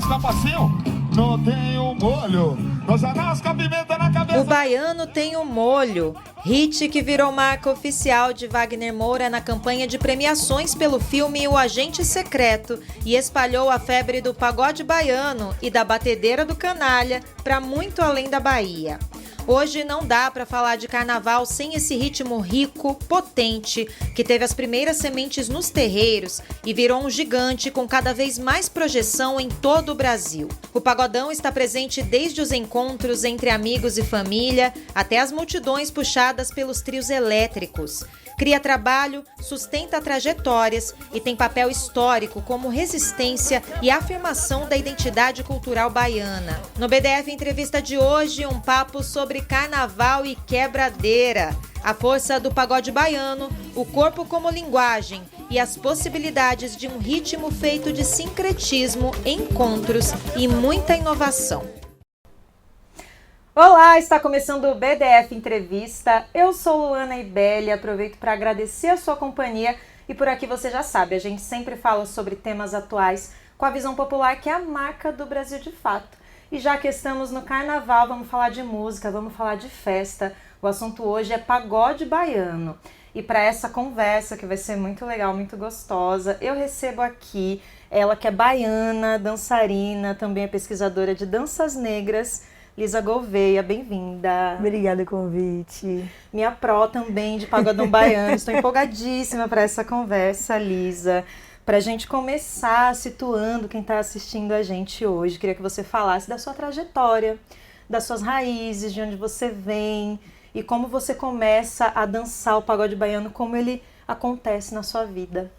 capacinho, não tem um molho. Nós anasca a pimenta na cabeça. O Baiano Tem um Molho, hit que virou marca oficial de Wagner Moura na campanha de premiações pelo filme O Agente Secreto e espalhou a febre do pagode baiano e da batedeira do canalha para muito além da Bahia. Hoje não dá para falar de carnaval sem esse ritmo rico, potente, que teve as primeiras sementes nos terreiros e virou um gigante com cada vez mais projeção em todo o Brasil. O pagodão está presente desde os encontros entre amigos e família até as multidões puxadas pelos trios elétricos. Cria trabalho, sustenta trajetórias e tem papel histórico como resistência e afirmação da identidade cultural baiana. No BDF Entrevista de hoje, um papo sobre carnaval e quebradeira, a força do pagode baiano, o corpo como linguagem e as possibilidades de um ritmo feito de sincretismo, encontros e muita inovação. Olá, está começando o BDF Entrevista. Eu sou Luana Ibelli, aproveito para agradecer a sua companhia e por aqui você já sabe, a gente sempre fala sobre temas atuais com a visão popular que é a marca do Brasil de fato. E já que estamos no carnaval, vamos falar de música, vamos falar de festa. O assunto hoje é pagode baiano. E para essa conversa, que vai ser muito legal, muito gostosa, eu recebo aqui ela que é baiana, dançarina, também é pesquisadora de danças negras, Lisa Gouveia, bem-vinda. Obrigada pelo convite. Minha pró também de pagodão baiano. Estou empolgadíssima para essa conversa, Lisa. Para a gente começar situando quem está assistindo a gente hoje, queria que você falasse da sua trajetória, das suas raízes, de onde você vem e como você começa a dançar o pagode baiano, como ele acontece na sua vida.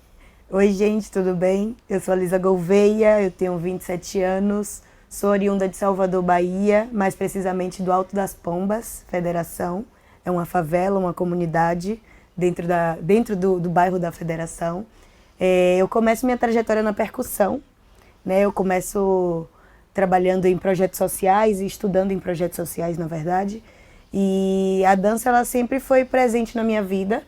Oi, gente, tudo bem? Eu sou a Lisa Gouveia, eu tenho 27 anos. Sou oriunda de Salvador, Bahia, mais precisamente do Alto das Pombas, Federação. É uma favela, uma comunidade dentro do bairro da Federação. Eu começo minha trajetória na percussão, né? Eu começo trabalhando em projetos sociais e estudando em projetos sociais, na verdade. E a dança ela sempre foi presente na minha vida,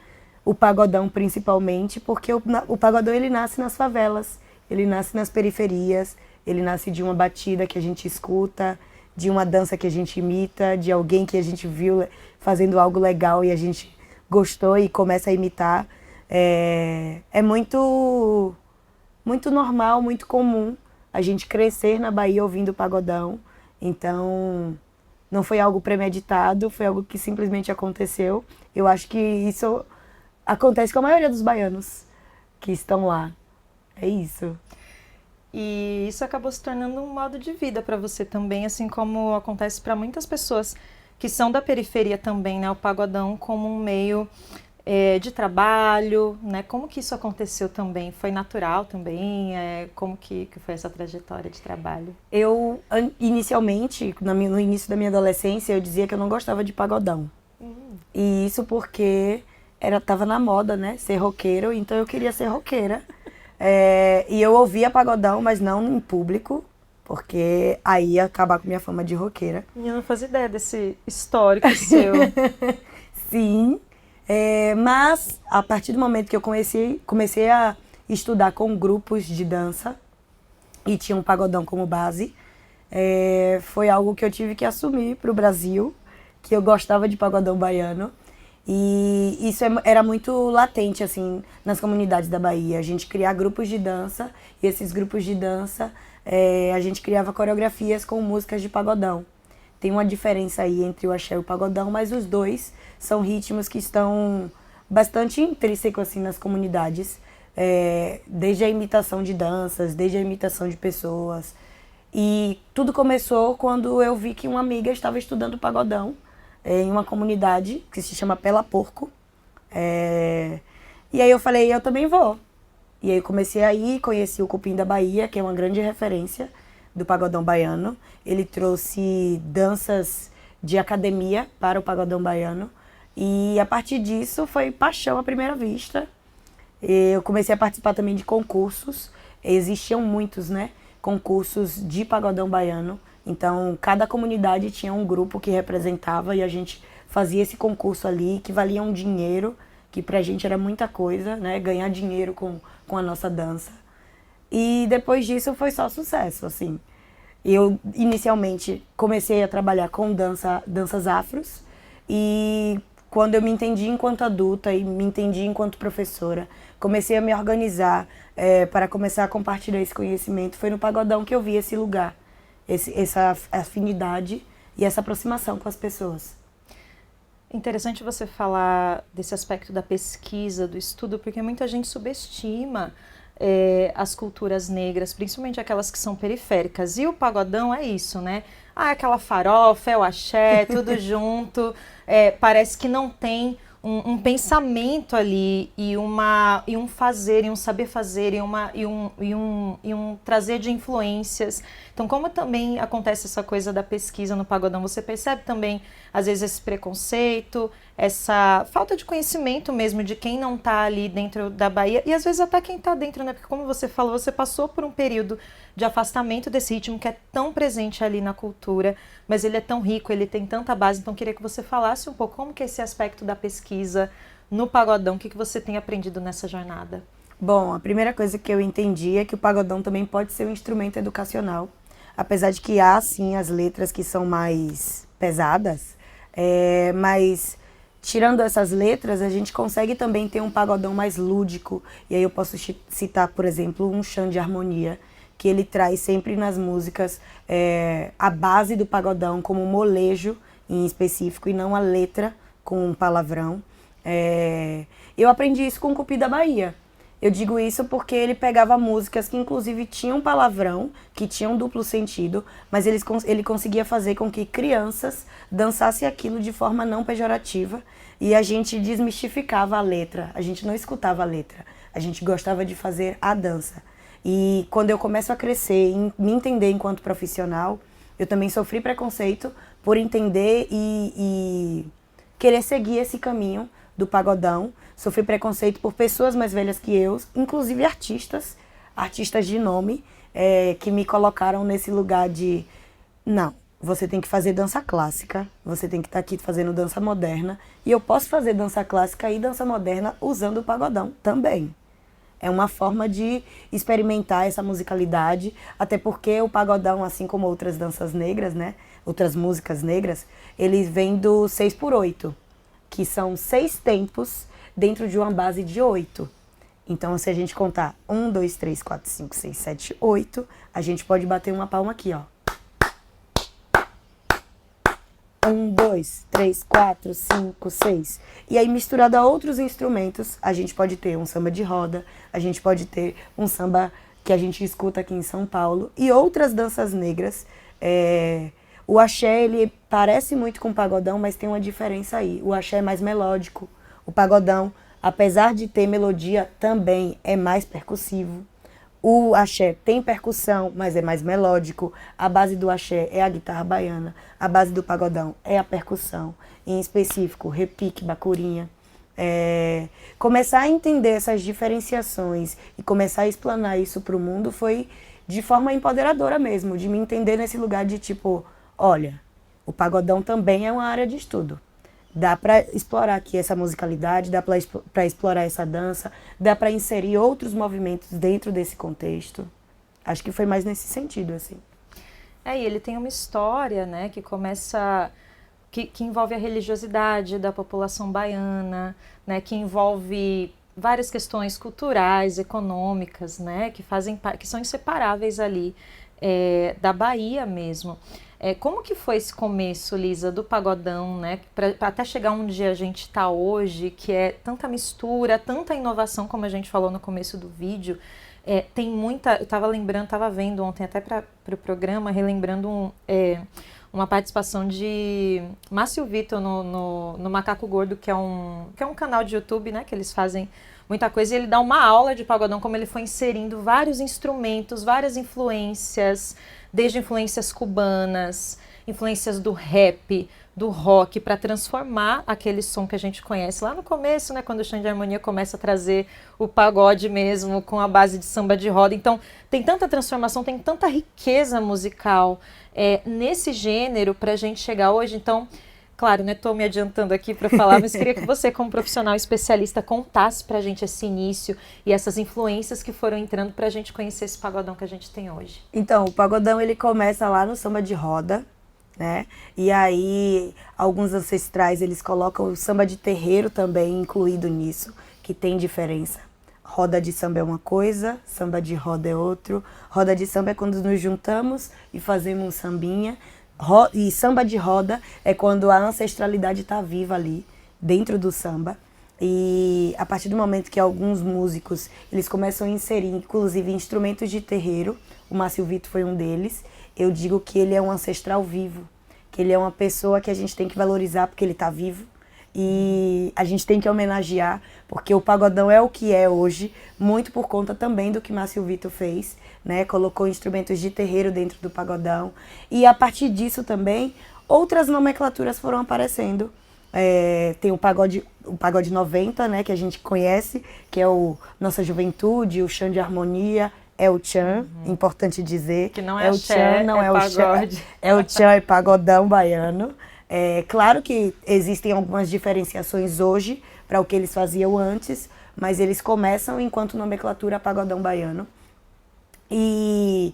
o pagodão principalmente, porque o pagodão ele nasce nas favelas, ele nasce nas periferias. Ele nasce de uma batida que a gente escuta, de uma dança que a gente imita, de alguém que a gente viu fazendo algo legal e a gente gostou e começa a imitar. É muito normal, muito comum a gente crescer na Bahia ouvindo pagodão. Então, não foi algo premeditado, foi algo que simplesmente aconteceu. Eu acho que isso acontece com a maioria dos baianos que estão lá. É isso. E isso acabou se tornando um modo de vida para você também, assim como acontece para muitas pessoas que são da periferia também, né? O pagodão como um meio de trabalho, né? Como que isso aconteceu também? Foi natural também? Como que foi essa trajetória de trabalho? Eu, inicialmente, no início da minha adolescência, eu dizia que eu não gostava de pagodão. E isso porque tava na moda, né? Ser roqueiro, então eu queria ser roqueira. E eu ouvia pagodão, mas não em público, porque aí ia acabar com minha fama de roqueira. Eu não fazia ideia desse histórico seu. Sim, mas a partir do momento que eu comecei a estudar com grupos de dança e tinha um pagodão como base, foi algo que eu tive que assumir para o Brasil, que eu gostava de pagodão baiano. E isso era muito latente, assim, nas comunidades da Bahia. A gente criar grupos de dança, e esses grupos de dança, a gente criava coreografias com músicas de pagodão. Tem uma diferença aí entre o axé e o pagodão, mas os dois são ritmos que estão bastante intrínsecos, assim, nas comunidades. Desde a imitação de danças, desde a imitação de pessoas. E tudo começou quando eu vi que uma amiga estava estudando pagodão em uma comunidade que se chama Pela Porco. E aí eu falei, eu também vou. E aí eu comecei a ir, conheci o Cupim da Bahia, que é uma grande referência do pagodão baiano. Ele trouxe danças de academia para o pagodão baiano. E a partir disso foi paixão à primeira vista. Eu comecei a participar também de concursos. Existiam muitos, né? Concursos de pagodão baiano. Então, cada comunidade tinha um grupo que representava e a gente fazia esse concurso ali, que valia um dinheiro, que pra gente era muita coisa, né? Ganhar dinheiro com a nossa dança. E depois disso foi só sucesso, assim. Eu, inicialmente, comecei a trabalhar com danças afros e quando eu me entendi enquanto adulta e me entendi enquanto professora, comecei a me organizar para começar a compartilhar esse conhecimento. Foi no pagodão que eu vi esse lugar, essa afinidade e essa aproximação com as pessoas. Interessante você falar desse aspecto da pesquisa, do estudo, porque muita gente subestima as culturas negras, principalmente aquelas que são periféricas. E o pagodão é isso, né? Ah, aquela farofa, é o axé, tudo junto. Parece que não tem um pensamento ali e um fazer, e um saber fazer, e um trazer de influências. Então, como também acontece essa coisa da pesquisa no pagodão, você percebe também, às vezes, esse preconceito, essa falta de conhecimento mesmo de quem não está ali dentro da Bahia, e às vezes até quem está dentro, né? Porque como você falou, você passou por um período de afastamento desse ritmo que é tão presente ali na cultura, mas ele é tão rico, ele tem tanta base, então queria que você falasse um pouco como que é esse aspecto da pesquisa no pagodão, o que você tem aprendido nessa jornada? Bom, a primeira coisa que eu entendi é que o pagodão também pode ser um instrumento educacional, apesar de que há, sim, as letras que são mais pesadas, mas tirando essas letras, a gente consegue também ter um pagodão mais lúdico, e aí eu posso citar, por exemplo, um chão de harmonia, que ele traz sempre nas músicas a base do pagodão como molejo em específico e não a letra com palavrão. Eu aprendi isso com o Cupi da Bahia. Eu digo isso porque ele pegava músicas que inclusive tinham palavrão, que tinham duplo sentido, mas ele conseguia fazer com que crianças dançassem aquilo de forma não pejorativa e a gente desmistificava a letra, a gente não escutava a letra, a gente gostava de fazer a dança. E quando eu começo a crescer, me entender enquanto profissional, eu também sofri preconceito por entender e querer seguir esse caminho do pagodão. Sofri preconceito por pessoas mais velhas que eu, inclusive artistas de nome, que me colocaram nesse lugar de, não, você tem que fazer dança clássica, você tem que estar aqui fazendo dança moderna, e eu posso fazer dança clássica e dança moderna usando o pagodão também. É uma forma de experimentar essa musicalidade, até porque o pagodão, assim como outras danças negras, né, outras músicas negras, eles vêm do 6x8, que são 6 tempos dentro de uma base de 8. Então, se a gente contar 1, 2, 3, 4, 5, 6, 7, 8, a gente pode bater uma palma aqui, ó. 1, 2, 3, 4, 5, 6. E aí, misturado a outros instrumentos, a gente pode ter um samba de roda, a gente pode ter um samba que a gente escuta aqui em São Paulo e outras danças negras. O axé, ele parece muito com o pagodão, mas tem uma diferença aí. O axé é mais melódico. O pagodão, apesar de ter melodia, também é mais percussivo. O axé tem percussão, mas é mais melódico. A base do axé é a guitarra baiana. A base do pagodão é a percussão. Em específico, repique, bacurinha. Começar a entender essas diferenciações e começar a explanar isso para o mundo foi de forma empoderadora mesmo, de me entender nesse lugar de tipo, olha, o pagodão também é uma área de estudo. Dá para explorar aqui essa musicalidade, dá para explorar essa dança, dá para inserir outros movimentos dentro desse contexto. Acho que foi mais nesse sentido, assim. E ele tem uma história, né, que começa, que envolve a religiosidade da população baiana, né, que envolve várias questões culturais, econômicas, né, que são inseparáveis ali da Bahia mesmo. Como que foi esse começo, Lisa, do pagodão, né? Pra até chegar onde a gente está hoje, que é tanta mistura, tanta inovação, como a gente falou no começo do vídeo. Tem muita... Eu estava vendo ontem até para o programa, relembrando uma participação de Márcio Vitor no Macaco Gordo, que é um canal de YouTube, né? Que eles fazem muita coisa, e ele dá uma aula de pagodão, como ele foi inserindo vários instrumentos, várias influências, desde influências cubanas, influências do rap, do rock, para transformar aquele som que a gente conhece lá no começo, né, quando o Xande de Harmonia começa a trazer o pagode mesmo, com a base de samba de roda. Então, tem tanta transformação, tem tanta riqueza musical nesse gênero para a gente chegar hoje. Então, Claro, né? Estou me adiantando aqui para falar, mas queria que você, como profissional especialista, contasse para a gente esse início e essas influências que foram entrando para a gente conhecer esse pagodão que a gente tem hoje. Então, o pagodão ele começa lá no samba de roda, né? E aí, alguns ancestrais, eles colocam o samba de terreiro também incluído nisso, que tem diferença. Roda de samba é uma coisa, samba de roda é outro. Roda de samba é quando nos juntamos e fazemos um sambinha. E samba de roda é quando a ancestralidade está viva ali, dentro do samba. E a partir do momento que alguns músicos, eles começam a inserir, inclusive, instrumentos de terreiro, o Márcio Vitor foi um deles, eu digo que ele é um ancestral vivo, que ele é uma pessoa que a gente tem que valorizar porque ele está vivo e a gente tem que homenagear, porque o pagodão é o que é hoje, muito por conta também do que Márcio Vitor fez, né? Colocou instrumentos de terreiro dentro do pagodão e a partir disso também outras nomenclaturas foram aparecendo. Tem o pagode 90, né, que a gente conhece, que é o Nossa Juventude, o Chão de Harmonia, é o Tchan, importante dizer. Que não é o Tchan, não é o pagode. Tchan, é o Tchan, é pagodão baiano. Claro que existem algumas diferenciações hoje para o que eles faziam antes, mas eles começam enquanto nomenclatura pagodão baiano. E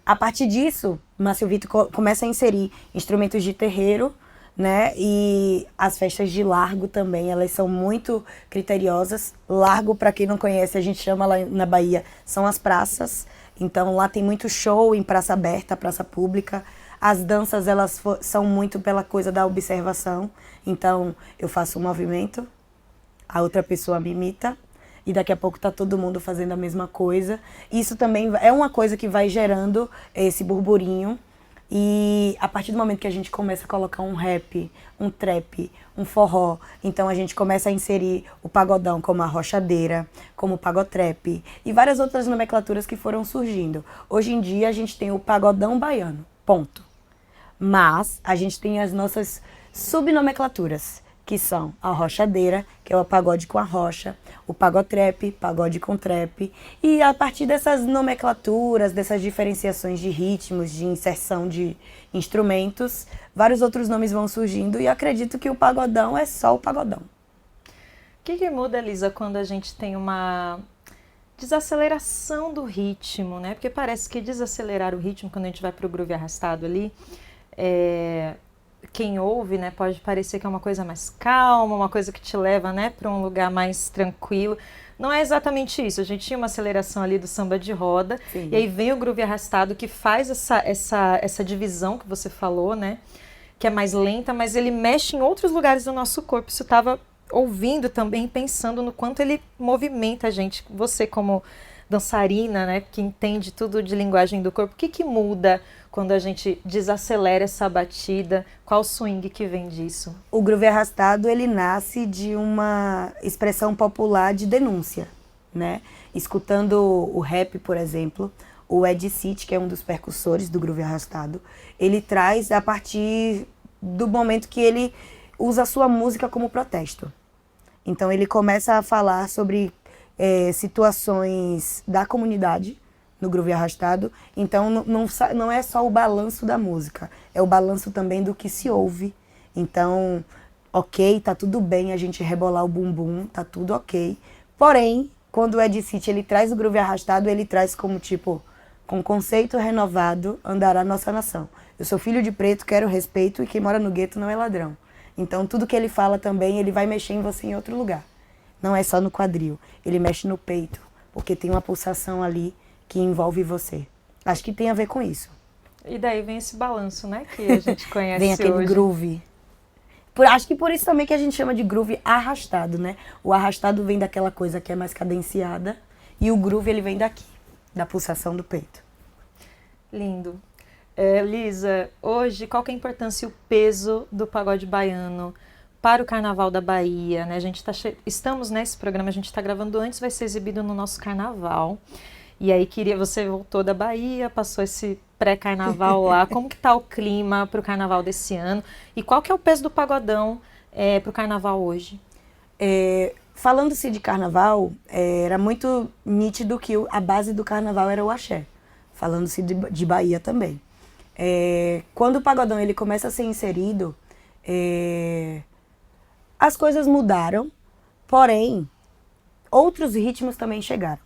a partir disso, Márcio Vitor começa a inserir instrumentos de terreiro, né? E as festas de largo também, elas são muito criteriosas. Largo, para quem não conhece, a gente chama lá na Bahia, são as praças. Então lá tem muito show em praça aberta, praça pública. As danças, elas são muito pela coisa da observação. Então eu faço um movimento, a outra pessoa me imita e daqui a pouco tá todo mundo fazendo a mesma coisa. Isso também é uma coisa que vai gerando esse burburinho. E a partir do momento que a gente começa a colocar um rap, um trap, um forró, então a gente começa a inserir o pagodão como a rochadeira, como o pagotrap e várias outras nomenclaturas que foram surgindo. Hoje em dia a gente tem o pagodão baiano, ponto. Mas a gente tem as nossas subnomenclaturas, que são a rochadeira, que é o pagode com a rocha, o pagotrap, pagode com trap. E a partir dessas nomenclaturas, dessas diferenciações de ritmos, de inserção de instrumentos, vários outros nomes vão surgindo e acredito que o pagodão é só o pagodão. O que muda, Elisa, quando a gente tem uma desaceleração do ritmo, né? Porque parece que desacelerar o ritmo, quando a gente vai para o groove arrastado ali, quem ouve, né, pode parecer que é uma coisa mais calma, uma coisa que te leva, né, para um lugar mais tranquilo. Não é exatamente isso. A gente tinha uma aceleração ali do samba de roda, sim, e aí vem o groove arrastado que faz essa divisão que você falou, né, que é mais lenta, mas ele mexe em outros lugares do nosso corpo. Isso estava ouvindo também, pensando no quanto ele movimenta a gente. Você como dançarina, né, que entende tudo de linguagem do corpo, o que muda quando a gente desacelera essa batida? Qual o swing que vem disso? O groove arrastado, ele nasce de uma expressão popular de denúncia, né? Escutando o rap, por exemplo, o Ed City, que é um dos percussores do groove arrastado, ele traz a partir do momento que ele usa a sua música como protesto. Então ele começa a falar sobre situações da comunidade, no groove arrastado, então não é só o balanço da música, é o balanço também do que se ouve. Então, ok, tá tudo bem a gente rebolar o bumbum, tá tudo ok. Porém, quando o Ed City ele traz o groove arrastado, ele traz como tipo, com conceito renovado, andará nossa nação. Eu sou filho de preto, quero respeito e quem mora no gueto não é ladrão. Então, tudo que ele fala também, ele vai mexer em você em outro lugar. Não é só no quadril, ele mexe no peito, porque tem uma pulsação ali que envolve você. Acho que tem a ver com isso. E daí vem esse balanço, né, que a gente conhece vem aquele hoje. Groove. Acho que por isso também que a gente chama de groove arrastado, né? O arrastado vem daquela coisa que é mais cadenciada e o groove ele vem daqui, da pulsação do peito. Lindo. Lisa, hoje qual que é a importância e o peso do pagode baiano para o Carnaval da Bahia, né? Estamos nesse programa, a gente está gravando antes, vai ser exibido no nosso Carnaval. E aí você voltou da Bahia, passou esse pré-carnaval lá. Como que tá o clima para o Carnaval desse ano? E qual que é o peso do pagodão para o Carnaval hoje? Falando-se de Carnaval, era muito nítido que a base do Carnaval era o axé. Falando-se de Bahia também. Quando o pagodão ele começa a ser inserido, As coisas mudaram, porém, outros ritmos também chegaram.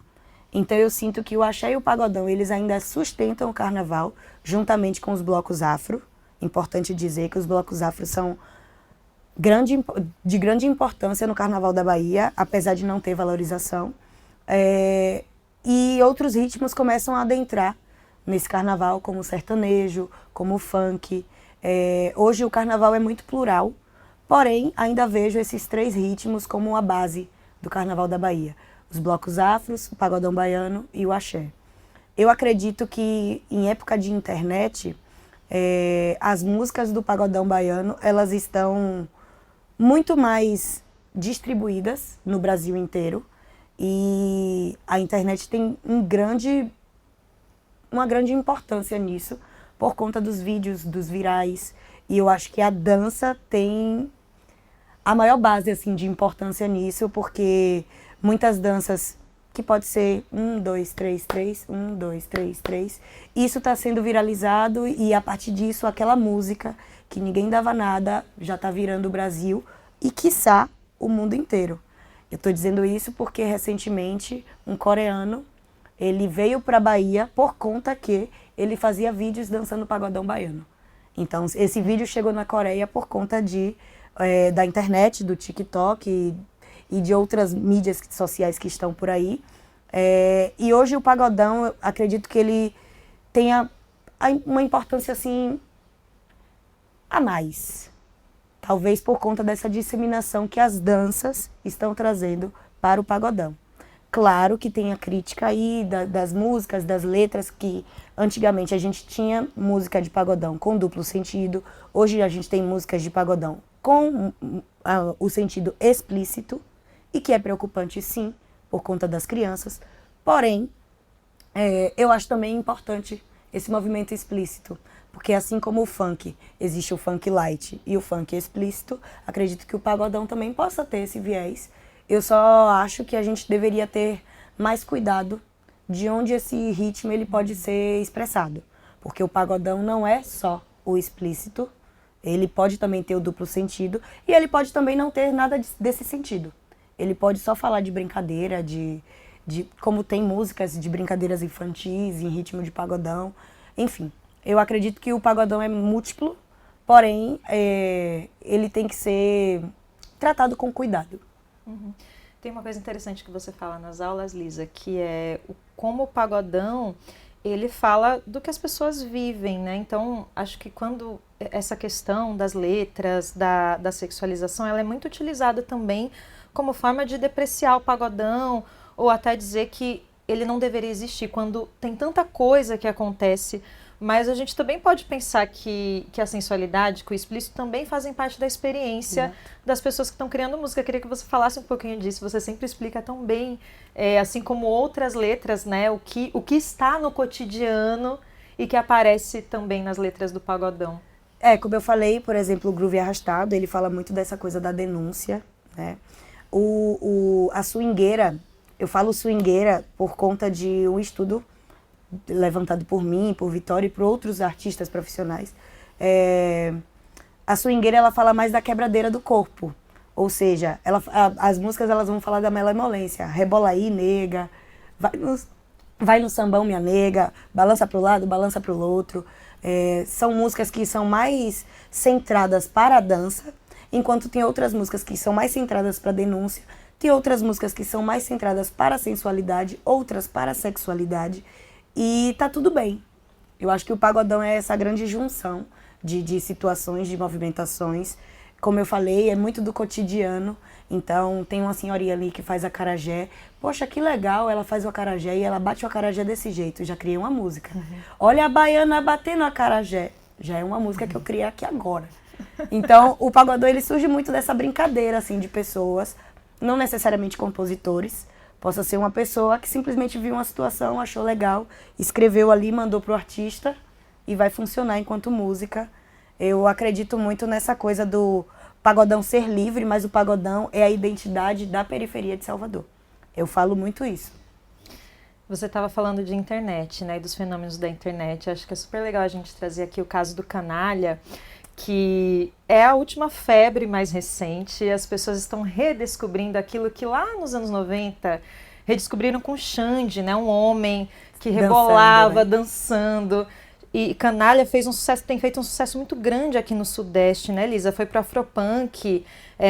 Então eu sinto que o axé e o pagodão, eles ainda sustentam o carnaval, juntamente com os blocos afro. Importante dizer que os blocos afro são de grande importância no Carnaval da Bahia, apesar de não ter valorização. E outros ritmos começam a adentrar nesse carnaval, como o sertanejo, como o funk. Hoje o carnaval é muito plural, porém ainda vejo esses 3 ritmos como a base do Carnaval da Bahia. Os blocos afros, o pagodão baiano e o axé. Eu acredito que em época de internet, as músicas do pagodão baiano, elas estão muito mais distribuídas no Brasil inteiro e a internet tem uma grande importância nisso por conta dos vídeos, dos virais, e eu acho que a dança tem a maior base assim, de importância nisso, porque muitas danças que pode ser 1, 2, 3, 3, 1, 2, 3, 3, isso está sendo viralizado e a partir disso aquela música que ninguém dava nada já está virando o Brasil e, quiçá, o mundo inteiro. Eu estou dizendo isso porque, recentemente, um coreano, ele veio para a Bahia por conta que ele fazia vídeos dançando pagodão baiano. Então, esse vídeo chegou na Coreia por conta da internet, do TikTok e de outras mídias sociais que estão por aí. E hoje o pagodão, eu acredito que ele tenha uma importância, assim, a mais. Talvez por conta dessa disseminação que as danças estão trazendo para o pagodão. Claro que tem a crítica aí das músicas, das letras, que antigamente a gente tinha música de pagodão com duplo sentido, hoje a gente tem músicas de pagodão com o sentido explícito, e que é preocupante sim, por conta das crianças. Porém, eu acho também importante esse movimento explícito, porque assim como o funk, existe o funk light e o funk explícito, acredito que o pagodão também possa ter esse viés. Eu só acho que a gente deveria ter mais cuidado de onde esse ritmo ele pode ser expressado, porque o pagodão não é só o explícito, ele pode também ter o duplo sentido e ele pode também não ter nada desse sentido. Ele pode só falar de brincadeira, de como tem músicas de brincadeiras infantis em ritmo de pagodão, enfim. Eu acredito que o pagodão é múltiplo, porém, ele tem que ser tratado com cuidado. Uhum. Tem uma coisa interessante que você fala nas aulas, Lisa, que é como o pagodão, ele fala do que as pessoas vivem, né? Então, acho que quando essa questão das letras, da sexualização, ela é muito utilizada também como forma de depreciar o pagodão, ou até dizer que ele não deveria existir, quando tem tanta coisa que acontece. Mas a gente também pode pensar que a sensualidade, que o explícito também fazem parte da experiência das pessoas que estão criando música. Eu queria que você falasse um pouquinho disso. Você sempre explica tão bem, assim como outras letras, né? O que está no cotidiano e que aparece também nas letras do pagodão. Como eu falei, por exemplo, o Groove Arrastado, ele fala muito dessa coisa da denúncia, né? A swingueira, eu falo swingueira por conta de um estudo levantado por mim, por Vitória e por outros artistas profissionais. A swingueira, ela fala mais da quebradeira do corpo, ou seja, as músicas elas vão falar da malemolência, rebola aí, nega, vai no sambão, minha nega, balança pro lado, balança pro outro. São músicas que são mais centradas para a dança, enquanto tem outras músicas que são mais centradas para a denúncia, tem outras músicas que são mais centradas para a sensualidade, outras para a sexualidade. E tá tudo bem. Eu acho que o pagodão é essa grande junção de situações, de movimentações. Como eu falei, é muito do cotidiano. Então, tem uma senhorinha ali que faz acarajé. Poxa, que legal, ela faz o acarajé e ela bate o acarajé desse jeito. Já criei uma música. Olha a baiana batendo acarajé. Já é uma música que eu criei aqui agora. Então, o pagodão, ele surge muito dessa brincadeira, assim, de pessoas, não necessariamente compositores. Possa ser uma pessoa que simplesmente viu uma situação, achou legal, escreveu ali, mandou pro artista e vai funcionar enquanto música. Eu acredito muito nessa coisa do pagodão ser livre, mas o pagodão é a identidade da periferia de Salvador. Eu falo muito isso. Você estava falando de internet, né, e dos fenômenos da internet. Acho que é super legal a gente trazer aqui o caso do Canalha, que é a última febre mais recente. As pessoas estão redescobrindo aquilo que lá nos anos 90 redescobriram com Xande, né? Um homem que rebolava, dançando. E Canalha fez um sucesso, tem feito um sucesso muito grande aqui no Sudeste, né, Lisa? Foi para Afropunk,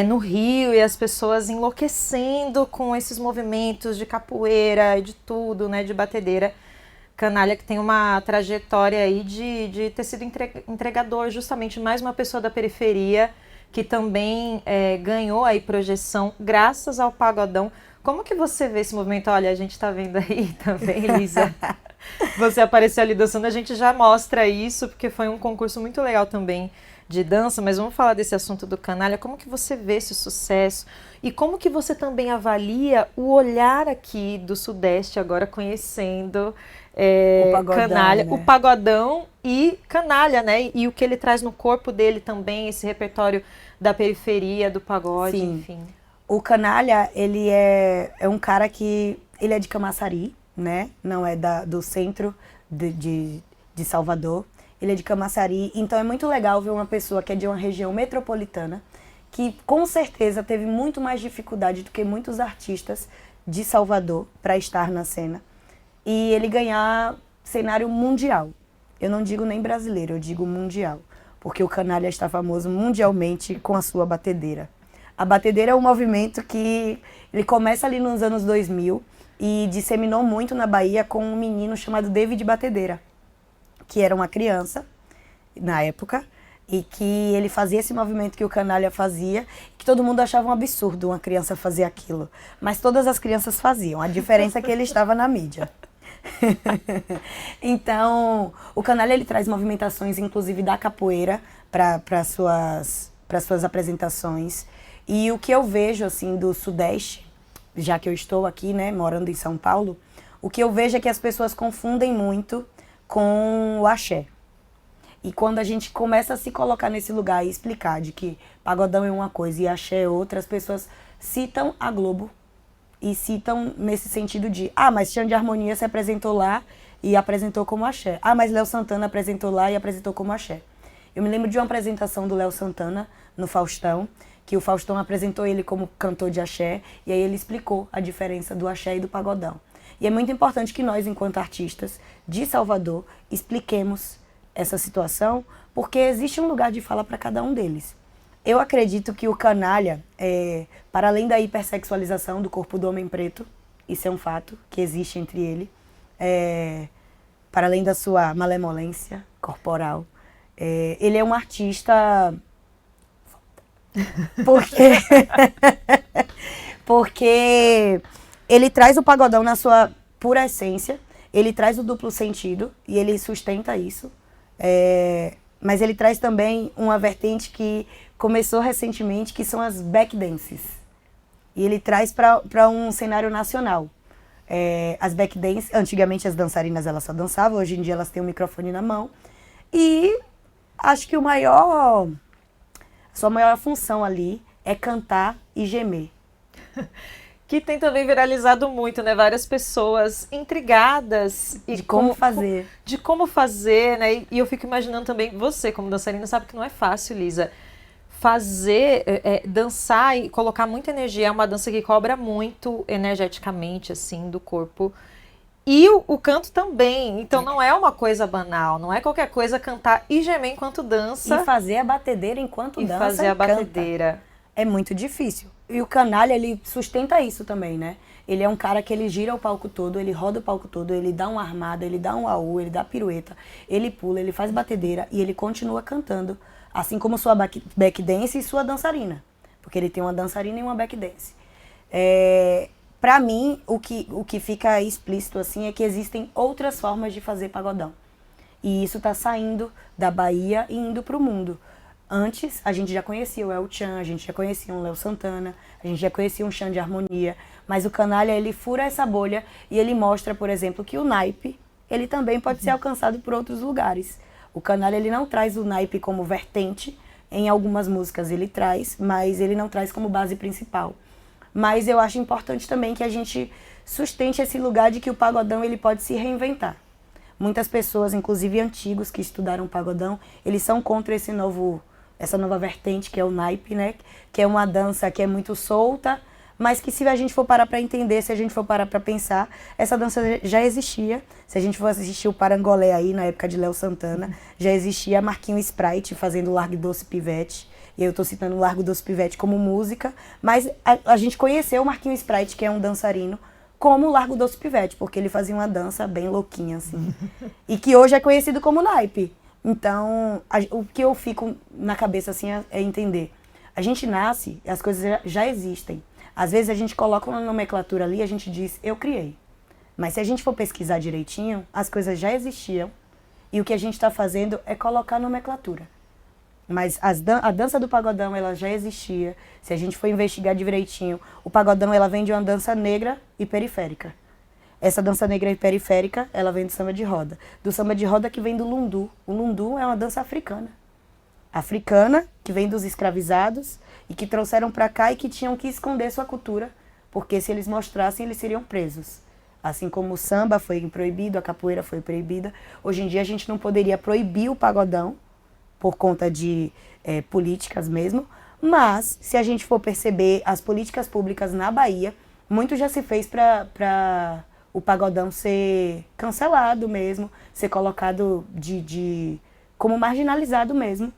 no Rio, e as pessoas enlouquecendo com esses movimentos de capoeira e de tudo, né, de batedeira. Canalha que tem uma trajetória aí de ter sido entregador, justamente mais uma pessoa da periferia que também ganhou aí projeção graças ao pagodão. Como que você vê esse movimento? Olha, a gente está vendo aí também, Lisa. Você apareceu ali dançando, a gente já mostra isso, porque foi um concurso muito legal também de dança, mas vamos falar desse assunto do Canalha. Como que você vê esse sucesso? E como que você também avalia o olhar aqui do Sudeste, agora conhecendo o pagodão, Canalha, né? O pagodão e Canalha, né? E o que ele traz no corpo dele também, esse repertório da periferia, do pagode, Sim. enfim. O Canalha, ele é um cara que ele é de Camaçari, né? Não é do centro de Salvador. Ele é de Camaçari, então é muito legal ver uma pessoa que é de uma região metropolitana, que com certeza teve muito mais dificuldade do que muitos artistas de Salvador para estar na cena. E ele ganhar cenário mundial. Eu não digo nem brasileiro, eu digo mundial. Porque o Canalha está famoso mundialmente com a sua batedeira. A batedeira é um movimento que ele começa ali nos anos 2000 e disseminou muito na Bahia com um menino chamado David Batedeira, que era uma criança na época e que ele fazia esse movimento que o Canalha fazia, que todo mundo achava um absurdo uma criança fazer aquilo. Mas todas as crianças faziam, a diferença é que ele estava na mídia. Então, o Canalha ele traz movimentações, inclusive da capoeira, para suas apresentações. E o que eu vejo assim do Sudeste, já que eu estou aqui, né, morando em São Paulo, o que eu vejo é que as pessoas confundem muito com o axé. E quando a gente começa a se colocar nesse lugar e explicar de que pagodão é uma coisa e axé é outra, as pessoas citam a Globo e citam nesse sentido de mas Xande Harmonia se apresentou lá e apresentou como axé. Mas Léo Santana apresentou lá e apresentou como axé. Eu me lembro de uma apresentação do Léo Santana no Faustão, que o Faustão apresentou ele como cantor de axé, e aí ele explicou a diferença do axé e do pagodão. E é muito importante que nós, enquanto artistas de Salvador, expliquemos essa situação, porque existe um lugar de fala para cada um deles. Eu acredito que o Canalha, para além da hipersexualização do corpo do homem preto, isso é um fato que existe entre ele, para além da sua malemolência corporal, ele é um artista... Porque ele traz o pagodão na sua pura essência, ele traz o duplo sentido e ele sustenta isso. Mas ele traz também uma vertente que começou recentemente, que são as backdances. E ele traz para um cenário nacional. As backdances, antigamente as dançarinas elas só dançavam, hoje em dia elas têm um microfone na mão. E acho que sua maior função ali é cantar e gemer. Que tem também viralizado muito, né? Várias pessoas intrigadas de como fazer. De como fazer, né? E eu fico imaginando também, você como dançarina sabe que não é fácil, Lisa. Fazer, dançar e colocar muita energia é uma dança que cobra muito energeticamente, assim, do corpo. E o canto também, então não é uma coisa banal, não é qualquer coisa cantar e gemer enquanto dança. E fazer a batedeira enquanto dança e fazer a batedeira. Canta. É muito difícil. E o Canalha, ele sustenta isso também, né? Ele é um cara que ele gira o palco todo, ele roda o palco todo, ele dá uma armada, ele dá um aú, ele dá pirueta, ele pula, ele faz batedeira e ele continua cantando, assim como sua backdance e sua dançarina. Porque ele tem uma dançarina e uma backdance. Pra mim, o que fica explícito assim é que existem outras formas de fazer pagodão. E isso tá saindo da Bahia e indo pro mundo. Antes, a gente já conhecia o El Chan, a gente já conhecia um Léo Santana, a gente já conhecia um Xande Harmonia, mas o Canalha, ele fura essa bolha e ele mostra, por exemplo, que o naipe, ele também pode ser alcançado por outros lugares. O Canalha, ele não traz o naipe como vertente, em algumas músicas ele traz, mas ele não traz como base principal. Mas eu acho importante também que a gente sustente esse lugar de que o pagodão ele pode se reinventar. Muitas pessoas, inclusive antigos que estudaram pagodão, eles são contra esse novo essa nova vertente que é o naipe, né? Que é uma dança que é muito solta, mas que se a gente for parar para entender, se a gente for parar para pensar, essa dança já existia. Se a gente for assistir o Parangolé aí, na época de Léo Santana, já existia Marquinho Sprite fazendo Largo Doce Pivete. E eu estou citando o Largo Doce Pivete como música, mas a gente conheceu o Marquinho Sprite, que é um dançarino, como o Largo Doce Pivete, porque ele fazia uma dança bem louquinha, assim. E que hoje é conhecido como naipe. Então, o que eu fico na cabeça, assim, é entender. A gente nasce, as coisas já existem. Às vezes a gente coloca uma nomenclatura ali e a gente diz, eu criei. Mas se a gente for pesquisar direitinho, as coisas já existiam e o que a gente está fazendo é colocar nomenclatura. Mas a dança do pagodão, ela já existia. Se a gente for investigar direitinho, o pagodão, ela vem de uma dança negra e periférica. Essa dança negra e periférica, ela vem do samba de roda. Do samba de roda que vem do lundu. O lundu é uma dança africana. Africana, que vem dos escravizados e que trouxeram para cá e que tinham que esconder sua cultura, porque se eles mostrassem, eles seriam presos. Assim como o samba foi proibido, a capoeira foi proibida, hoje em dia a gente não poderia proibir o pagodão, por conta de políticas mesmo, mas se a gente for perceber as políticas públicas na Bahia, muito já se fez para o pagodão ser cancelado mesmo, ser colocado como marginalizado mesmo.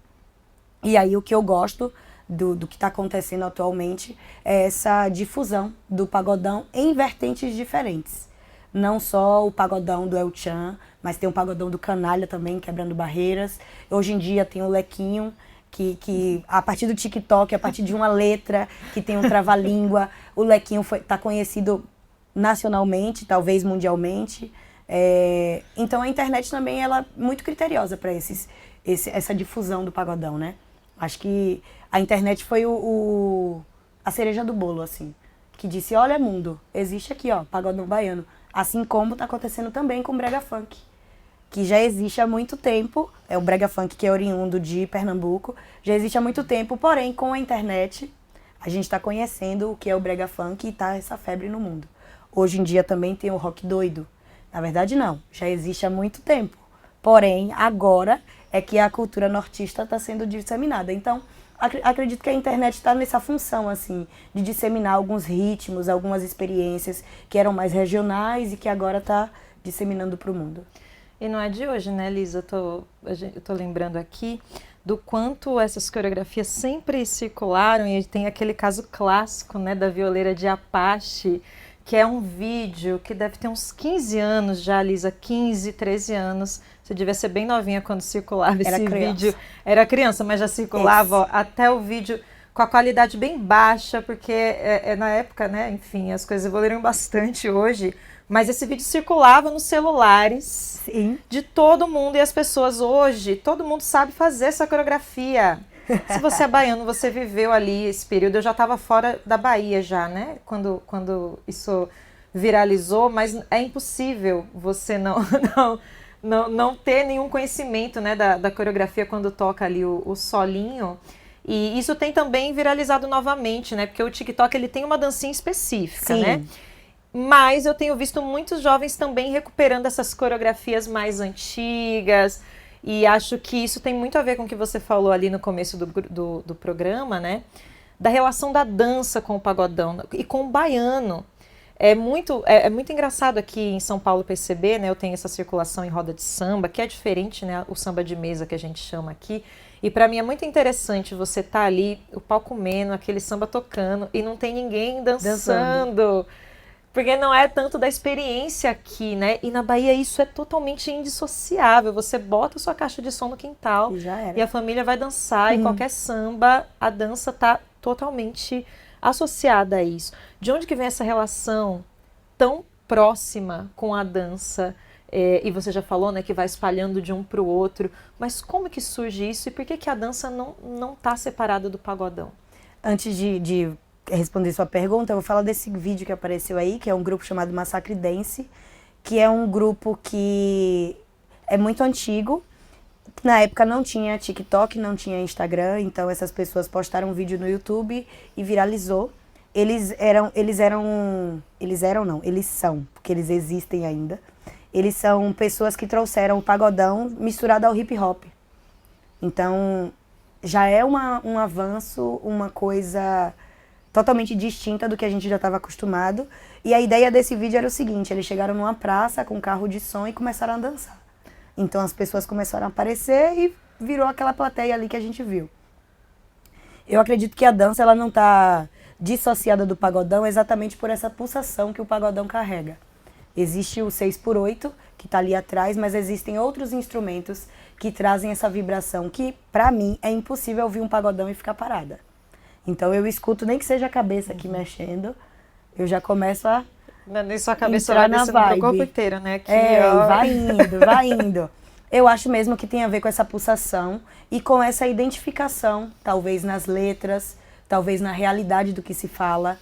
E aí o que eu gosto do que está acontecendo atualmente é essa difusão do pagodão em vertentes diferentes. Não só o pagodão do El Chan, mas tem o pagodão do Canalha também, quebrando barreiras. Hoje em dia tem o Lequinho, que a partir do TikTok, a partir de uma letra, que tem um trava-língua, o Lequinho está conhecido nacionalmente, talvez mundialmente. Então a internet também ela é muito criteriosa para essa difusão do pagodão, né? Acho que a internet foi a cereja do bolo, assim, que disse, olha mundo, existe aqui, ó, pagodão baiano. Assim como está acontecendo também com o brega funk, que já existe há muito tempo, é o brega funk que é oriundo de Pernambuco, já existe há muito tempo, porém com a internet a gente está conhecendo o que é o brega funk e está essa febre no mundo. Hoje em dia também tem o rock doido, na verdade não, já existe há muito tempo, porém agora é que a cultura nortista está sendo disseminada. Então, acredito que a internet está nessa função, assim, de disseminar alguns ritmos, algumas experiências que eram mais regionais e que agora está disseminando para o mundo. E não é de hoje, né, Lisa? Eu tô lembrando aqui do quanto essas coreografias sempre circularam e tem aquele caso clássico, né, da violeira de Apache, que é um vídeo que deve ter uns 15 anos já, Lisa, 15, 13 anos. Você devia ser bem novinha quando circulava esse vídeo. Era criança, mas já circulava ó, até o vídeo com a qualidade bem baixa, porque na época, né, enfim, as coisas evoluíram bastante hoje, mas esse vídeo circulava nos celulares de todo mundo e as pessoas hoje, todo mundo sabe fazer essa coreografia. Se você é baiano, você viveu ali esse período, eu já estava fora da Bahia já, né, quando isso viralizou, mas é impossível você não ter nenhum conhecimento, né, da coreografia quando toca ali o solinho. E isso tem também viralizado novamente, né? Porque o TikTok ele tem uma dancinha específica, né? Mas eu tenho visto muitos jovens também recuperando essas coreografias mais antigas. E acho que isso tem muito a ver com o que você falou ali no começo do programa, né? Da relação da dança com o pagodão e com o baiano. É muito engraçado aqui em São Paulo perceber, né? Eu tenho essa circulação em roda de samba, que é diferente, né? O samba de mesa que a gente chama aqui. E para mim é muito interessante você estar ali, o pau comendo, aquele samba tocando, e não tem ninguém dançando. Porque não é tanto da experiência aqui, né? E na Bahia isso é totalmente indissociável. Você bota a sua caixa de som no quintal e a família vai dançar. E qualquer samba, a dança tá totalmente associada a isso. De onde que vem essa relação tão próxima com a dança? E você já falou, né, que vai espalhando de um para o outro. Mas como que surge isso e por que a dança não está separada do pagodão? Antes de responder sua pergunta, eu vou falar desse vídeo que apareceu aí, que é um grupo chamado Massacre Dance, que é um grupo que é muito antigo. Na época não tinha TikTok, não tinha Instagram, então essas pessoas postaram um vídeo no YouTube e viralizou. Eles são, porque eles existem ainda. Eles são pessoas que trouxeram o pagodão misturado ao hip hop. Então, já é um avanço, uma coisa totalmente distinta do que a gente já estava acostumado. E a ideia desse vídeo era o seguinte, eles chegaram numa praça com um carro de som e começaram a dançar. Então as pessoas começaram a aparecer e virou aquela plateia ali que a gente viu. Eu acredito que a dança ela não está dissociada do pagodão exatamente por essa pulsação que o pagodão carrega. Existe o 6x8, que está ali atrás, mas existem outros instrumentos que trazem essa vibração que, para mim, é impossível ouvir um pagodão e ficar parada. Então eu escuto, nem que seja a cabeça aqui mexendo, eu já começo a Nem sua cabeça entrar vai na descendo pro vibe. corpo inteiro, né? Aqui, É, ó. vai indo, vai indo. Eu acho mesmo que tem a ver com essa pulsação e com essa identificação, talvez nas letras, talvez na realidade do que se fala.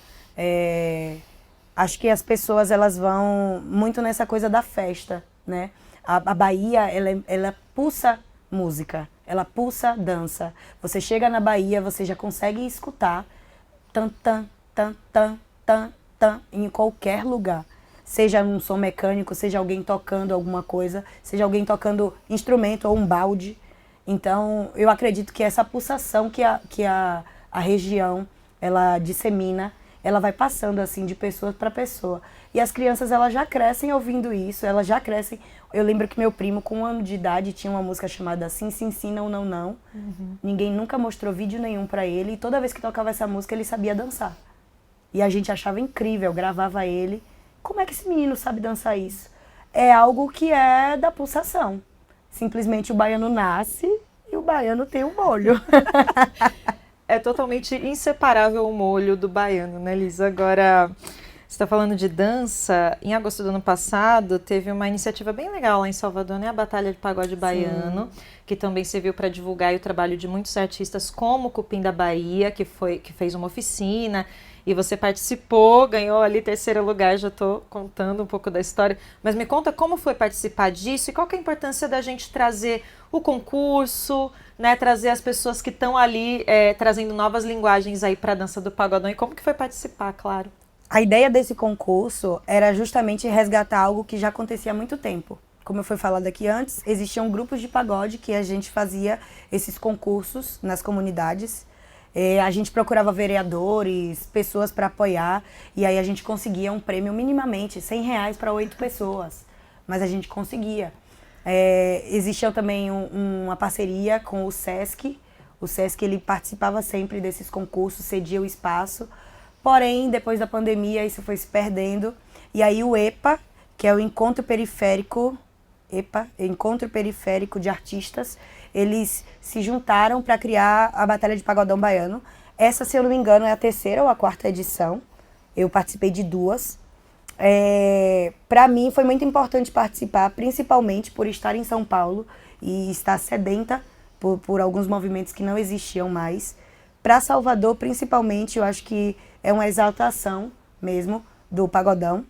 Acho que as pessoas elas vão muito nessa coisa da festa, né? A Bahia, ela pulsa música, ela pulsa dança. Você chega na Bahia, você já consegue escutar tan, tan, tan, tan, tan, tan, em qualquer lugar. Seja um som mecânico, seja alguém tocando alguma coisa, seja alguém tocando instrumento ou um balde. Então, eu acredito que essa pulsação que a região ela dissemina, ela vai passando assim de pessoa para pessoa. E as crianças elas já crescem ouvindo isso, elas já crescem. Eu lembro que meu primo, com 1 ano de idade, tinha uma música chamada Sim, Sim, Sim, Não, Não, Não. Ninguém nunca mostrou vídeo nenhum para ele e toda vez que tocava essa música ele sabia dançar. E a gente achava incrível, gravava ele. Como é que esse menino sabe dançar isso? É algo que é da pulsação. Simplesmente o baiano nasce e o baiano tem um molho. É totalmente inseparável o molho do baiano, né, Lisa? Agora, você está falando de dança. Em agosto do ano passado, teve uma iniciativa bem legal lá em Salvador, né? A Batalha de Pagode Baiano, que também serviu para divulgar o trabalho de muitos artistas, como o Cupim da Bahia, que fez uma oficina. E você participou, ganhou ali 3º lugar, já estou contando um pouco da história. Mas me conta como foi participar disso e qual que é a importância da gente trazer o concurso, né, trazer as pessoas que estão ali trazendo novas linguagens aí para a dança do pagodão e como que foi participar, claro. A ideia desse concurso era justamente resgatar algo que já acontecia há muito tempo. Como foi falado aqui antes, existiam grupos de pagode que a gente fazia esses concursos nas comunidades. A gente procurava vereadores, pessoas para apoiar, e aí a gente conseguia um prêmio minimamente, R$100 para 8 pessoas, mas a gente conseguia. Existia também uma parceria com o Sesc. O Sesc ele participava sempre desses concursos, cedia o espaço, porém, depois da pandemia, isso foi se perdendo, e aí o EPA, que é o Encontro Periférico, Encontro Periférico de Artistas, eles se juntaram para criar a Batalha de Pagodão Baiano. Essa, se eu não me engano, é a 3ª ou a 4ª edição. Eu participei de 2. Para mim foi muito importante participar, principalmente por estar em São Paulo e estar sedenta por alguns movimentos que não existiam mais. Para Salvador, principalmente, eu acho que é uma exaltação mesmo do pagodão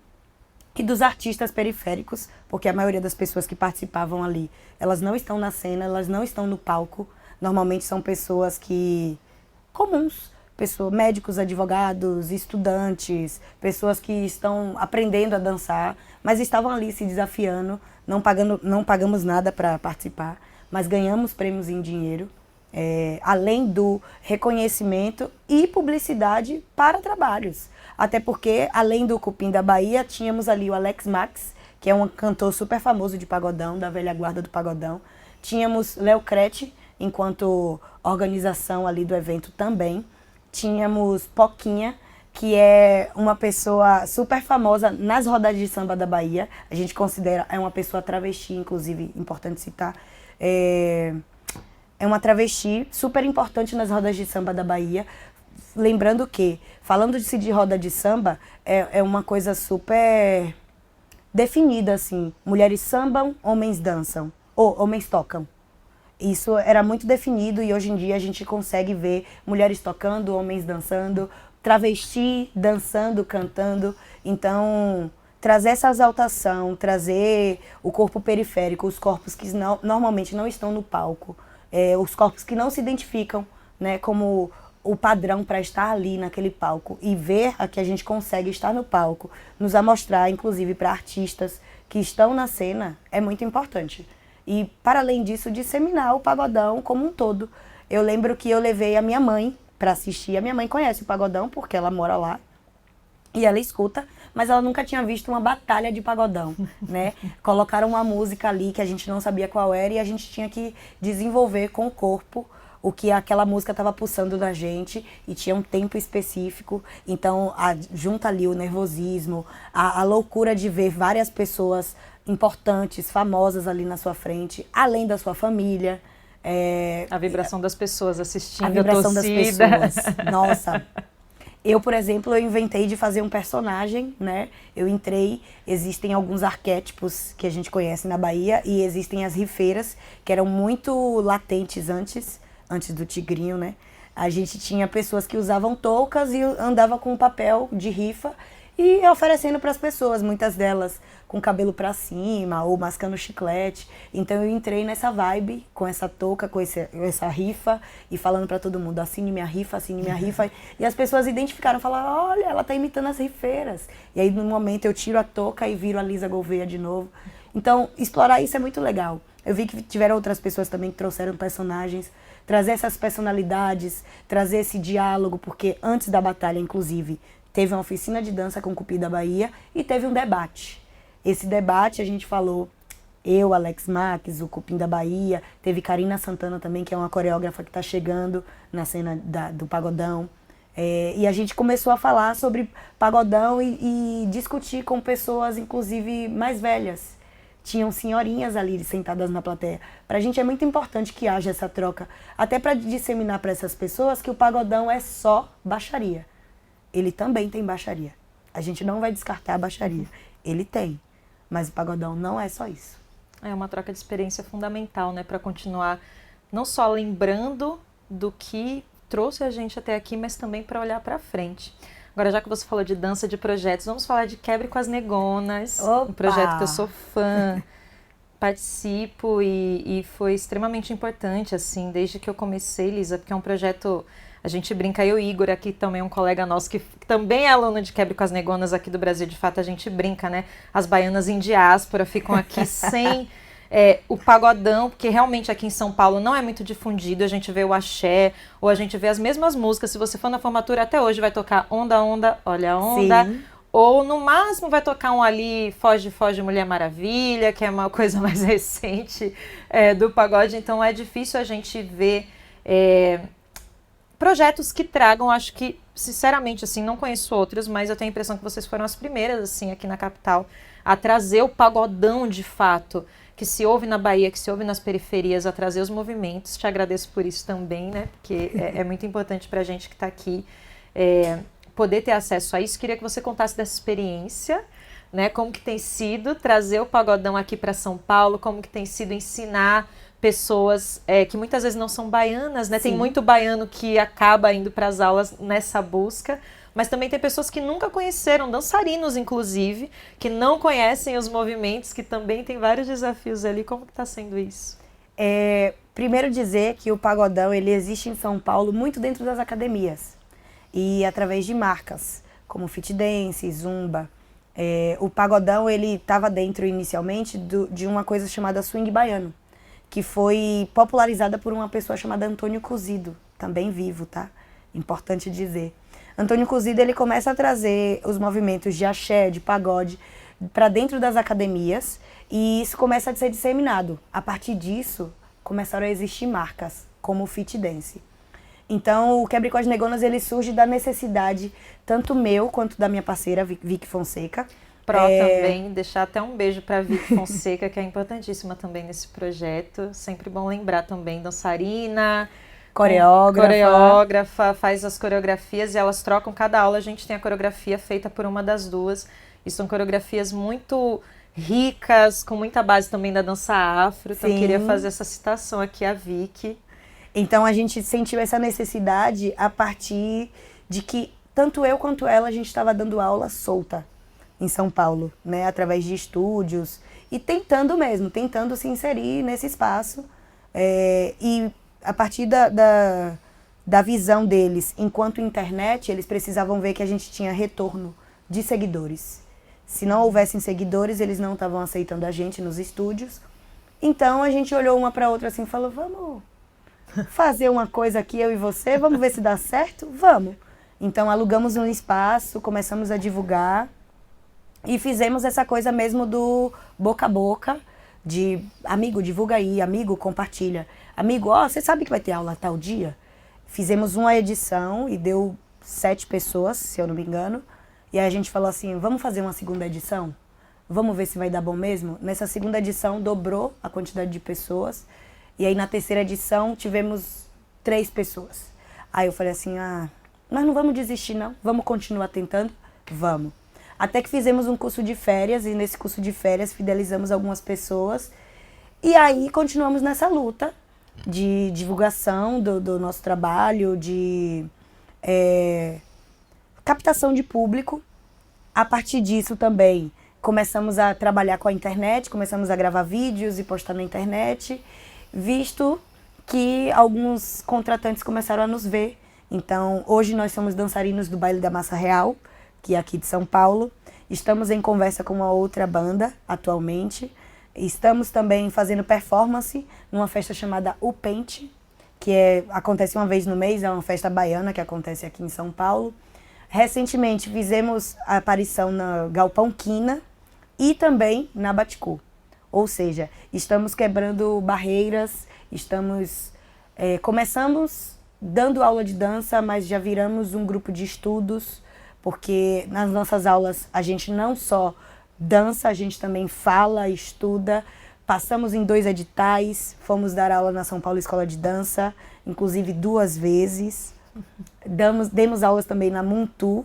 e dos artistas periféricos, porque a maioria das pessoas que participavam ali, elas não estão na cena, elas não estão no palco. Normalmente são pessoas comuns, médicos, advogados, estudantes, pessoas que estão aprendendo a dançar, mas estavam ali se desafiando, não pagamos nada para participar, mas ganhamos prêmios em dinheiro, além do reconhecimento e publicidade para trabalhos. Até porque, além do Cupim da Bahia, tínhamos ali o Alex Max, que é um cantor super famoso de pagodão, da velha guarda do pagodão. Tínhamos Léo Crete, enquanto organização ali do evento também. Tínhamos Poquinha, que é uma pessoa super famosa nas rodas de samba da Bahia. A gente considera, é uma pessoa travesti, inclusive, importante citar. É uma travesti super importante nas rodas de samba da Bahia. Lembrando que, falando-se de roda de samba, é uma coisa super definida, assim. Mulheres sambam, homens dançam, ou homens tocam. Isso era muito definido e hoje em dia a gente consegue ver mulheres tocando, homens dançando, travesti dançando, cantando. Então, trazer essa exaltação, trazer o corpo periférico, os corpos que normalmente não estão no palco, os corpos que não se identificam, né, como o padrão para estar ali naquele palco e ver a que a gente consegue estar no palco, nos amostrar, inclusive para artistas que estão na cena, é muito importante. E, para além disso, disseminar o pagodão como um todo. eu lembro que eu levei a minha mãe para assistir. A minha mãe conhece o pagodão porque ela mora lá e ela escuta, mas ela nunca tinha visto uma batalha de pagodão, né? Colocaram uma música ali que a gente não sabia qual era e a gente tinha que desenvolver com o corpo o que aquela música estava pulsando na gente e tinha um tempo específico. Então, junta ali o nervosismo, a loucura de ver várias pessoas importantes, famosas ali na sua frente, além da sua família. A vibração das pessoas assistindo, a vibração das torcida. pessoas. Nossa. Eu, por exemplo, eu inventei de fazer um personagem, né? Eu entrei, existem alguns arquétipos que a gente conhece na Bahia e existem as rifeiras, que eram muito latentes antes do tigrinho, né? A gente tinha pessoas que usavam toucas e andava com um papel de rifa e oferecendo para as pessoas, muitas delas com cabelo para cima ou mascando chiclete. Então eu entrei nessa vibe, com essa touca, com essa rifa e falando para todo mundo, assine minha rifa, assine minha rifa. E as pessoas identificaram, falaram, olha, ela tá imitando as rifeiras. E aí no momento eu tiro a touca e viro a Lisa Gouveia de novo. Então explorar isso é muito legal. Eu vi que tiveram outras pessoas também que trouxeram personagens, trazer essas personalidades, trazer esse diálogo, porque antes da batalha, inclusive, teve uma oficina de dança com o Cupi da Bahia e teve um debate. Esse debate a gente falou, eu, Alex Max, o Cupim da Bahia, teve Karina Santana também, que é uma coreógrafa que está chegando na cena do pagodão. E a gente começou a falar sobre pagodão e discutir com pessoas, inclusive, mais velhas. Tinham senhorinhas ali sentadas na plateia. Pra gente é muito importante que haja essa troca, até para disseminar para essas pessoas que o pagodão é só baixaria. Ele também tem baixaria. A gente não vai descartar a baixaria. Ele tem. Mas o pagodão não é só isso. É uma troca de experiência fundamental, né? Para continuar não só lembrando do que trouxe a gente até aqui, mas também para olhar para frente. Agora, já que você falou de dança, de projetos, vamos falar de Quebre com as Negonas. Opa! Um projeto que eu sou fã, participo e foi extremamente importante, assim, desde que eu comecei, Lisa, porque é um projeto... A gente brinca, eu e o Igor aqui também, um colega nosso que também é aluno de Quebre com as Negonas aqui do Brasil, de fato a gente brinca, né? As baianas em diáspora ficam aqui sem o pagodão, porque realmente aqui em São Paulo não é muito difundido, a gente vê o axé, ou a gente vê as mesmas músicas, se você for na formatura até hoje vai tocar Onda, Onda, Olha a Onda, Sim. Ou no máximo vai tocar um ali Foge, Foge, Mulher Maravilha, que é uma coisa mais recente do pagode, então é difícil a gente ver... projetos que tragam, acho que, sinceramente, assim, não conheço outros, mas eu tenho a impressão que vocês foram as primeiras, assim, aqui na capital, a trazer o pagodão, de fato, que se ouve na Bahia, que se ouve nas periferias, a trazer os movimentos. Te agradeço por isso também, né, porque é muito importante pra gente que está aqui poder ter acesso a isso. Queria que você contasse dessa experiência, né, como que tem sido trazer o pagodão aqui para São Paulo, como que tem sido ensinar pessoas que muitas vezes não são baianas, né? Tem muito baiano que acaba indo para as aulas nessa busca, mas também tem pessoas que nunca conheceram, dançarinos inclusive, que não conhecem os movimentos, que também tem vários desafios ali. Como que está sendo isso? Primeiro dizer que o pagodão ele existe em São Paulo muito dentro das academias e através de marcas como Fit Dance, Zumba. O pagodão ele estava dentro inicialmente de uma coisa chamada swing baiano, que foi popularizada por uma pessoa chamada Antônio Cozido, também vivo, tá? Importante dizer. Antônio Cozido, ele começa a trazer os movimentos de axé, de pagode, para dentro das academias, e isso começa a ser disseminado. A partir disso, começaram a existir marcas, como o Fit Dance. Então, o Quebre com as Negonas, ele surge da necessidade, tanto meu quanto da minha parceira, Vicky Fonseca. Também, deixar até um beijo para a Vicky Fonseca, que é importantíssima também nesse projeto. Sempre bom lembrar também, dançarina, coreógrafa, faz as coreografias e elas trocam cada aula. A gente tem a coreografia feita por uma das duas. E são coreografias muito ricas, com muita base também da dança afro. Então, eu queria fazer essa citação aqui, a Vicky. Então, a gente sentiu essa necessidade a partir de que, tanto eu quanto ela, a gente estava dando aula solta em São Paulo, né, através de estúdios e tentando se inserir nesse espaço e a partir da visão deles, enquanto internet, eles precisavam ver que a gente tinha retorno de seguidores. Se não houvessem seguidores, eles não estavam aceitando a gente nos estúdios. Então a gente olhou uma para outra assim e falou, fazer uma coisa aqui, eu e você, vamos ver se dá certo? Vamos. Então alugamos um espaço, começamos a divulgar e fizemos essa coisa mesmo do boca a boca, de amigo, divulga aí, amigo, compartilha. Amigo, ó, você sabe que vai ter aula tal dia? Fizemos uma edição e deu 7 pessoas, se eu não me engano. E aí a gente falou assim, vamos fazer uma segunda edição? Vamos ver se vai dar bom mesmo? Nessa segunda edição dobrou a quantidade de pessoas. E aí na terceira edição tivemos 3 pessoas. Aí eu falei assim, nós não vamos desistir não, vamos continuar tentando? Vamos. Até que fizemos um curso de férias e nesse curso de férias fidelizamos algumas pessoas. E aí continuamos nessa luta de divulgação do nosso trabalho, de captação de público. A partir disso também começamos a trabalhar com a internet, começamos a gravar vídeos e postar na internet, visto que alguns contratantes começaram a nos ver. Então, hoje nós somos dançarinos do Baile da Massa Real, que é aqui de São Paulo. Estamos em conversa com uma outra banda atualmente. Estamos também fazendo performance numa festa chamada O Pente, que acontece uma vez no mês, é uma festa baiana que acontece aqui em São Paulo. Recentemente fizemos a aparição na Galpão Quina e também na Baticu. Ou seja, estamos quebrando barreiras, começamos dando aula de dança, mas já viramos um grupo de estudos, porque nas nossas aulas a gente não só dança, a gente também fala, estuda. Passamos em 2 editais, fomos dar aula na São Paulo Escola de Dança, inclusive 2 vezes. Demos aulas também na Muntu,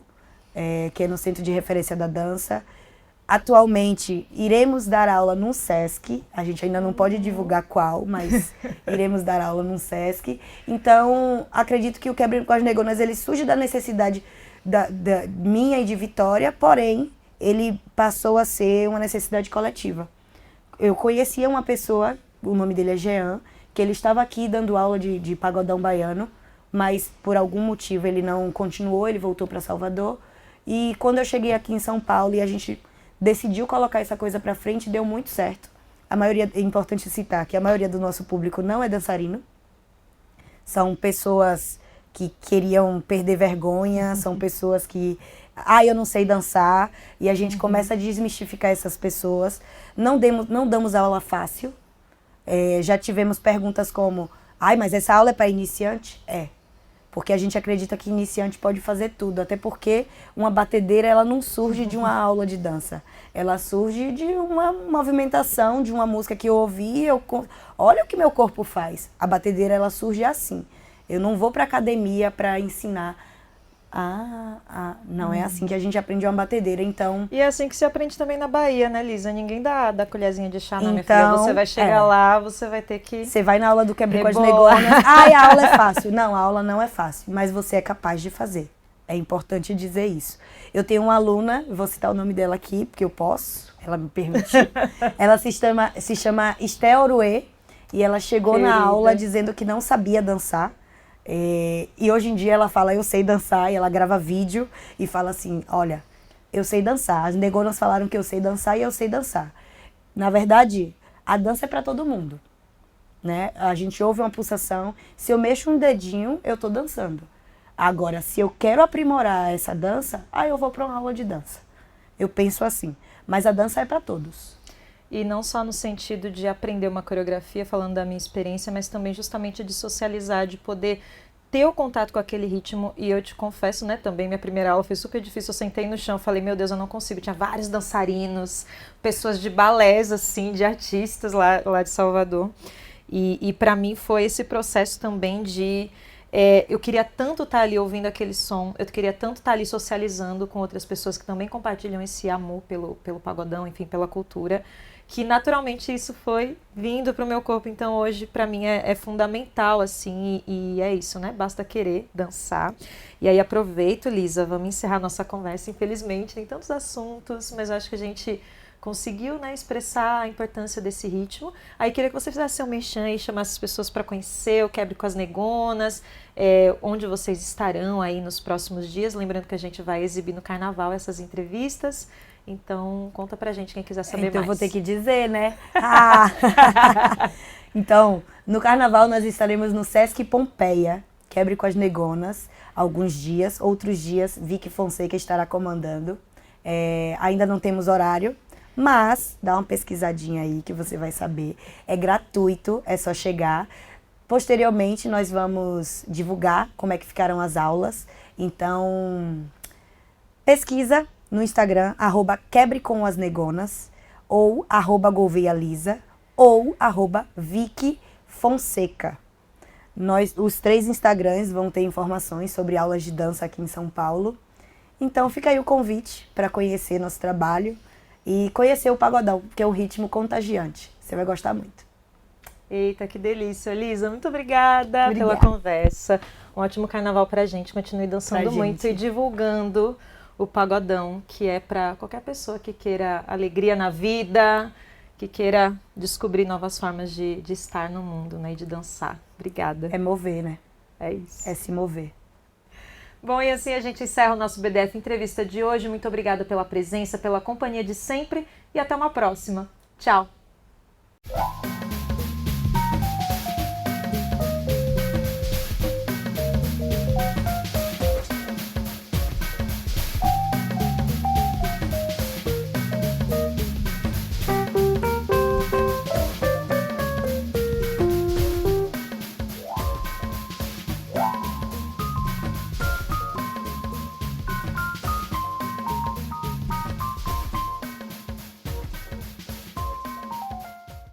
que é no Centro de Referência da Dança. Atualmente, iremos dar aula num SESC, a gente ainda não pode divulgar qual, mas iremos dar aula num SESC. Então, acredito que o Quebrando com as Negonas, ele surge da necessidade da minha e de Vitória, porém, ele passou a ser uma necessidade coletiva. Eu conhecia uma pessoa, o nome dele é Jean, que ele estava aqui dando aula de pagodão baiano, mas por algum motivo ele não continuou, ele voltou para Salvador. E quando eu cheguei aqui em São Paulo e a gente decidiu colocar essa coisa para frente, deu muito certo. A maioria, é importante citar que a maioria do nosso público não é dançarino. São pessoas que queriam perder vergonha, são pessoas que, eu não sei dançar, e a gente começa a desmistificar essas pessoas. Não damos aula fácil. Já tivemos perguntas como, mas essa aula é para iniciante? Porque a gente acredita que iniciante pode fazer tudo, até porque uma batedeira ela não surge de uma aula de dança, ela surge de uma movimentação, de uma música que eu ouvi, olha o que meu corpo faz. A batedeira ela surge assim, eu não vou para academia para ensinar, não é assim que a gente aprende uma batedeira, então... E é assim que se aprende também na Bahia, né, Lisa? Ninguém dá colherzinha de chá, não, minha filha. Você vai chegar lá, você vai ter que... Você vai na aula do Quebra com as Negonas. A aula é fácil. Não, a aula não é fácil, mas você é capaz de fazer. É importante dizer isso. Eu tenho uma aluna, vou citar o nome dela aqui, porque eu posso, ela me permitiu. Ela se chama Esté Oruê, e ela chegou na aula dizendo que não sabia dançar. E hoje em dia ela fala, eu sei dançar, e ela grava vídeo e fala assim, olha, eu sei dançar, as negonas falaram que eu sei dançar e eu sei dançar. Na verdade, a dança é para todo mundo, né? A gente ouve uma pulsação, se eu mexo um dedinho, eu tô dançando. Agora, se eu quero aprimorar essa dança, eu vou para uma aula de dança. Eu penso assim, mas a dança é para todos. E não só no sentido de aprender uma coreografia, falando da minha experiência, mas também justamente de socializar, de poder ter o contato com aquele ritmo. E eu te confesso, né, também minha primeira aula foi super difícil. Eu sentei no chão, falei, meu Deus, eu não consigo. Tinha vários dançarinos, pessoas de balés, assim, de artistas lá de Salvador. E para mim foi esse processo também de... eu queria tanto estar ali ouvindo aquele som, eu queria tanto estar ali socializando com outras pessoas que também compartilham esse amor pelo pagodão, enfim, pela cultura, que naturalmente isso foi vindo para o meu corpo. Então hoje para mim é fundamental, assim, e é isso, né? Basta querer dançar. E aí aproveito, Lisa, vamos encerrar nossa conversa. Infelizmente tem tantos assuntos, mas eu acho que a gente conseguiu, né, expressar a importância desse ritmo. Aí queria que você fizesse seu merchan e chamasse as pessoas para conhecer o Quebre com as Negonas, onde vocês estarão aí nos próximos dias. Lembrando que a gente vai exibir no Carnaval essas entrevistas. Então, conta pra gente quem quiser saber mais. Então, eu vou ter que dizer, né? Então, no carnaval nós estaremos no Sesc Pompeia, Quebre com as Negonas, alguns dias. Outros dias, Vicky Fonseca estará comandando. Ainda não temos horário, mas dá uma pesquisadinha aí que você vai saber. É gratuito, é só chegar. Posteriormente, nós vamos divulgar como é que ficaram as aulas. Então, pesquisa no Instagram, @quebrecomAsNegonas, ou @GouveaLisa, ou @Vicky Fonseca. Os 3 Instagrams vão ter informações sobre aulas de dança aqui em São Paulo. Então fica aí o convite para conhecer nosso trabalho e conhecer o pagodão, que é um ritmo contagiante. Você vai gostar muito. Eita, que delícia, Lisa. Muito obrigada pela conversa. Um ótimo carnaval pra gente. Continue dançando muito e divulgando o pagodão, que é para qualquer pessoa que queira alegria na vida, que queira descobrir novas formas de estar no mundo, né, e de dançar. Obrigada. É mover, né? É isso. É se mover. Bom, e assim a gente encerra o nosso BDF Entrevista de hoje. Muito obrigada pela presença, pela companhia de sempre e até uma próxima. Tchau!